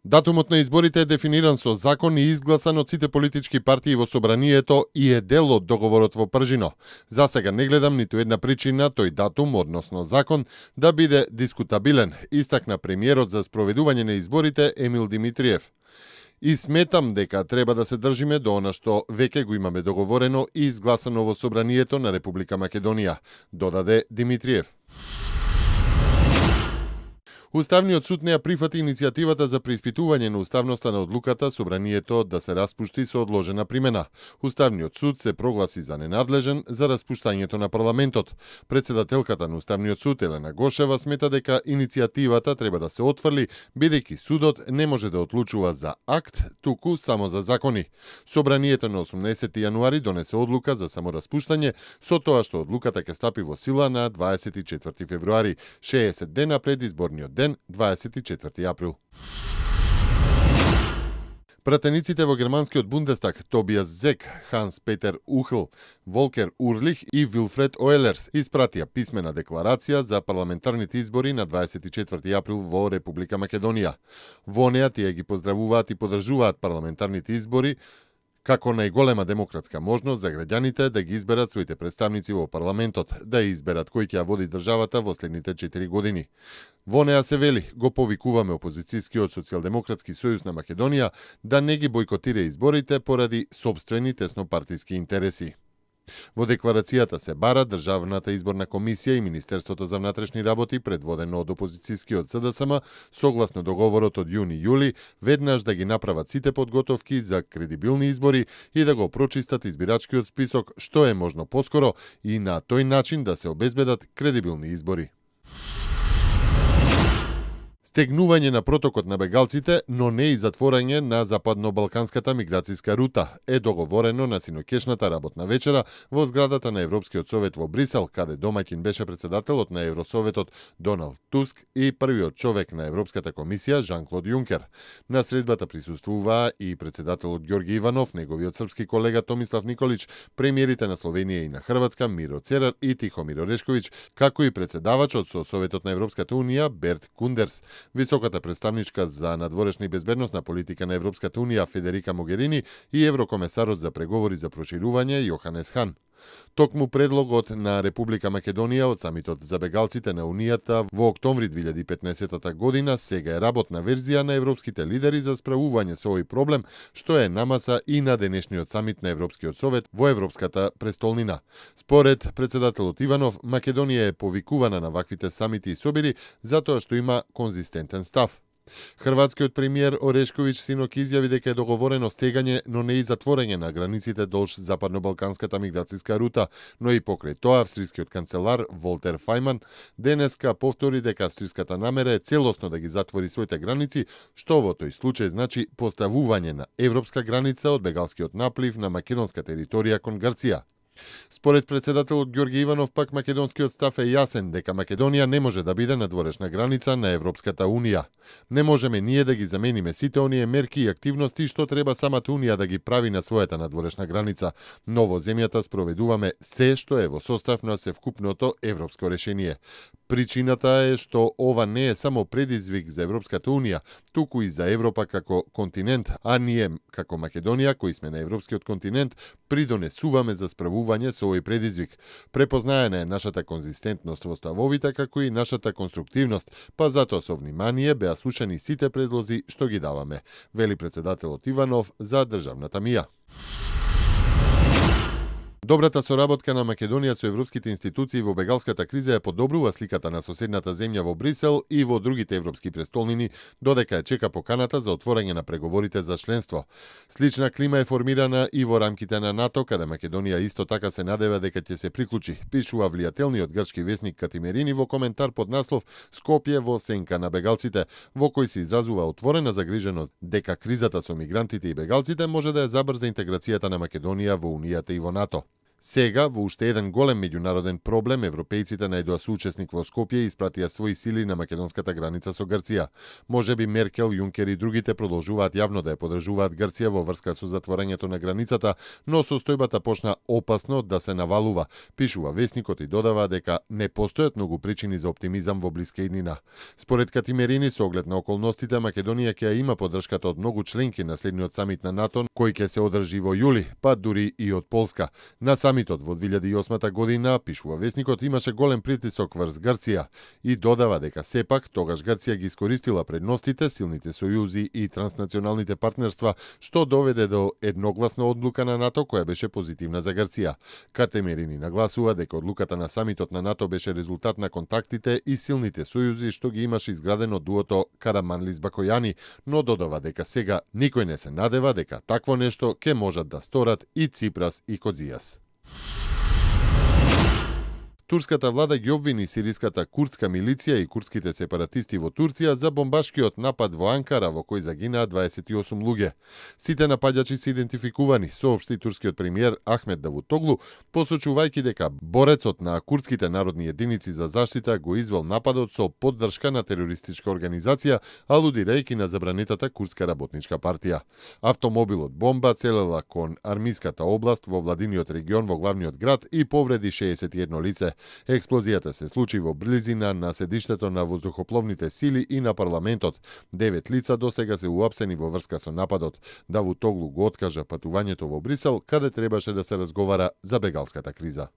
Датумот на изборите е дефиниран со закон и изгласан од сите политички партии во собранието и е дел од договорот во Пржино. За сега не гледам ниту една причина тој датум, односно закон, да биде дискутабилен, истакна премиерот за спроведување на изборите Емил Димитриев. И сметам дека треба да се држиме до она што веќе го имаме договорено и изгласано во собранието на Република Македонија, додаде Димитриев. Уставниот суд не ја прифати иницијативата за преиспитување на уставноста на одлуката собранието да се распушти со одложена примена. Уставниот суд се прогласи за ненадлежен за распуштањето на парламентот. Председателката на Уставниот суд Елена Гошева смета дека иницијативата треба да се отфрли, бидејќи судот не може да одлучува за акт, туку само за закони. Собранието на 18 јануари донесе одлука за самораспуштање, со тоа што одлуката ќе стапи во сила на 24 февруари, 60 дена пред изборниот ден, 24 април. Пратениците во германскиот Бундестаг Тобиас Зек, Ханс Петер Ухл, Волкер Урлих и Вилфред Оелерс испратија писмена декларација за парламентарните избори на 24 април во Република Македонија. Во неа тие ги поздравуваат и поддржуваат парламентарните избори како најголема демократска можност за граѓаните да ги изберат своите представници во парламентот, да изберат кој ќе ја води државата во следните 4 години. Во неа се вели, го повикуваме опозицијскиот социјалдемократски сојуз на Македонија да не ги бойкотира изборите поради сопствени теснопартиски интереси. Во декларацијата се бара Државната изборна комисија и Министерството за внатрешни работи, предводено од опозицијскиот СДСМ, согласно договорот од јуни-јули, веднаш да ги направат сите подготовки за кредибилни избори и да го прочистат избирачкиот список што е можно поскоро и на тој начин да се обезбедат кредибилни избори. Стегнување на протокот на бегалците, но не и затворање на западно-балканската миграцијска рута е договорено на синокешната работна вечера во зградата на Европскиот совет во Брисел, каде домаќин беше председателот на Евросоветот Доналд Туск и првиот човек на Европската комисија Жан-Клод Јункер. На средбата присуствуваа и председателот Ѓорги Иванов, неговиот српски колега Томислав Николич, премиерите на Словенија и на Хрватска Миро Церар и Тихомир Орешковиќ, како и председавачот со Советот на Европската унија Берт Кундерс. Високата представничка за надворешна и безбедносна политика на Европската унија Федерика Могерини и еврокомесарот за преговори за проширување Јоханес Хан. Токму предлогот на Република Македонија од самитот за бегалците на Унијата во октомври 2015 година сега е работна верзија на европските лидери за справување со овој проблем, што е намаса и на денешниот самит на Европскиот совет во Европската престолнина. Според председателот Иванов, Македонија е повикувана на ваквите самити и собири затоа што има конзистентен став. Хрватскиот премиер Орешковиќ синок изјави дека е договорено стегање, но не и затворање на границите долж западно-балканската миграцијска рута, но и покрај тоа австрискиот канцелар Волтер Фајман денеска повтори дека австриската намера е целосно да ги затвори своите граници, што во тој случај значи поставување на европска граница од бегалскиот наплив на македонска територија кон Грција. Според председателот Ѓорги Иванов, пак македонскиот став е јасен дека Македонија не може да биде надворешна граница на Европската унија. Не можеме ние да ги замениме сите оние мерки и активности што треба самата унија да ги прави на својата надворешна граница, но во земјата спроведуваме се што е во состав на севкупното европско решение. Причината е што ова не е само предизвик за Европската унија, туку и за Европа како континент, а ние како Македонија, кои сме на европскиот континент, придонесуваме за справување со овој предизвик. Препознаена е нашата конзистентност во ставовите, како и нашата конструктивност, па затоа со внимание беа слушани сите предлози што ги даваме, вели председателот Иванов за државната мија. Добрата соработка на Македонија со европските институции во бегалската криза ја подобрува сликата на соседната земја во Брисел и во другите европски престолнини, додека ја чека поканата за отворање на преговорите за членство. Слична клима е формирана и во рамките на НАТО, каде Македонија исто така се надева дека ќе се приклучи, пишува влијателниот грчки весник Катимерини во коментар под наслов Скопје во сенка на бегалците, во кој се изразува отворена загриженост дека кризата со мигрантите и бегалците може да ја забрза интеграцијата на Македонија во Унијата и во НАТО. Сега, во уште еден голем меѓународен проблем, европејците најдоа соучесник во Скопје и испратија своји сили на македонската граница со Грција. Можеби Меркел, Јункер и другите продолжуваат јавно да ја подржуваат Грција во врска со затворањето на границата, но состојбата почна опасно да се навалува, пишува весникот и додава дека не постојат многу причини за оптимизам во блиска иднина. Според Катимерини, со оглед на околностите, Македонија ќе има поддршката од многу членки на следниот самит на НАТО, кој ќе се одржи во јули, па дури и од Полска. На самитот во 2008 година, пишува весникот, имаше голем притисок врз Грција и додава дека сепак тогаш Грција ги искористила предностите, силните сојузи и транснационалните партнерства, што доведе до едногласна одлука на НАТО која беше позитивна за Грција. Катемерини нагласува дека одлуката на самитот на НАТО беше резултат на контактите и силните сојузи што ги имаше изградено дуото Караманлис-Бакојани, но додава дека сега никој не се надева дека такво нешто ќе можат да сторат и Ципрас и Кодзијас. Турската влада ги обвини сириската курдска милиција и курдските сепаратисти во Турција за бомбашкиот напад во Анкара во кој загинаа 28 луѓе. Сите напаѓачи се идентификувани, соопшти турскиот премиер Ахмет Давутоглу, посочувајќи дека борецот на курдските народни единици за заштита го извел нападот со поддршка на терористичка организација, алудирајќи на забранетата курдска работничка партија. Автомобилот бомба целела кон армиската област во владиниот регион во главниот град и повреди 61 лице. Експлозијата се случи во близина на седиштето на воздухопловните сили и на парламентот. 9 лица досега се уапсени во врска со нападот. Давутоглу го откажа патувањето во Брисел, каде требаше да се разговара за бегалската криза.